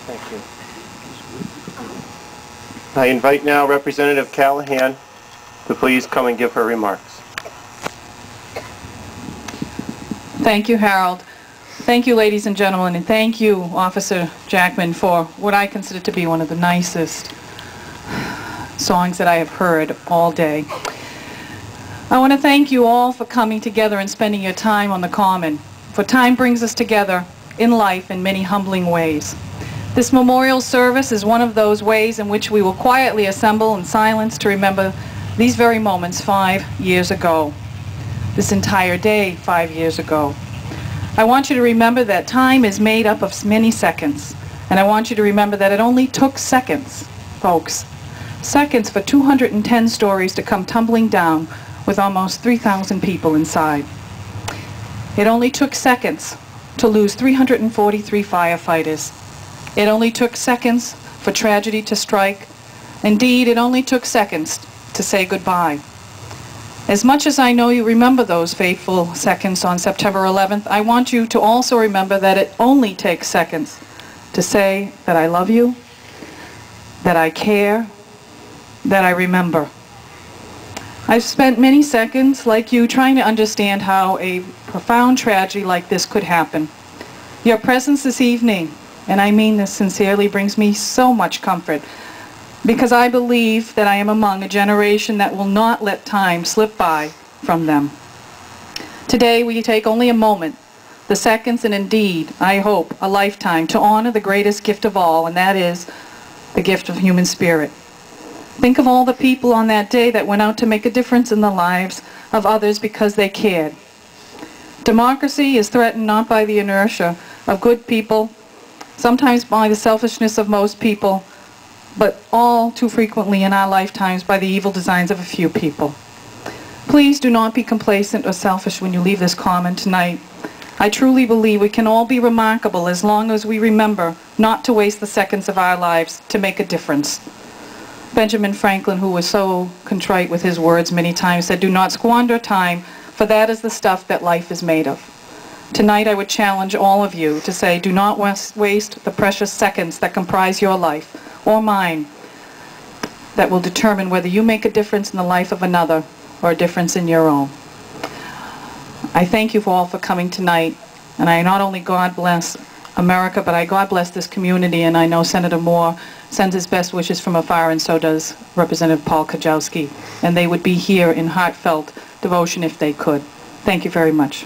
Thank you. I invite now Representative Callahan to please come and give her remarks. Thank you, Harold. Thank you, ladies and gentlemen, and thank you, Officer Jackman, for what I consider to be one of the nicest songs that I have heard all day. I want to thank you all for coming together and spending your time on the Common, for time brings us together in life in many humbling ways. This memorial service is one of those ways in which we will quietly assemble in silence to remember these very moments 5 years ago, this entire day 5 years ago. I want you to remember that time is made up of many seconds, and I want you to remember that it only took seconds, folks, seconds for 210 stories to come tumbling down with almost 3,000 people inside. It only took seconds to lose 343 firefighters. It only took seconds for tragedy to strike. Indeed, it only took seconds to say goodbye. As much as I know you remember those fateful seconds on September 11th, I want you to also remember that it only takes seconds to say that I love you, that I care, that I remember. I've spent many seconds, like you, trying to understand how a profound tragedy like this could happen. Your presence this evening, and I mean this sincerely, brings me so much comfort, because I believe that I am among a generation that will not let time slip by from them. Today we take only a moment, the seconds, and indeed, I hope, a lifetime to honor the greatest gift of all, and that is the gift of human spirit. Think of all the people on that day that went out to make a difference in the lives of others because they cared. Democracy is threatened not by the inertia of good people, sometimes by the selfishness of most people, but all too frequently in our lifetimes by the evil designs of a few people. Please do not be complacent or selfish when you leave this Common tonight. I truly believe we can all be remarkable as long as we remember not to waste the seconds of our lives to make a difference. Benjamin Franklin, who was so contrite with his words many times, said, "Do not squander time, for that is the stuff that life is made of." Tonight I would challenge all of you to say, do not waste the precious seconds that comprise your life, or mine, that will determine whether you make a difference in the life of another or a difference in your own. I thank you all for coming tonight, and I not only God bless America, but I God bless this community, and I know Senator Moore sends his best wishes from afar, and so does Representative Paul Kajowski, and they would be here in heartfelt devotion if they could. Thank you very much.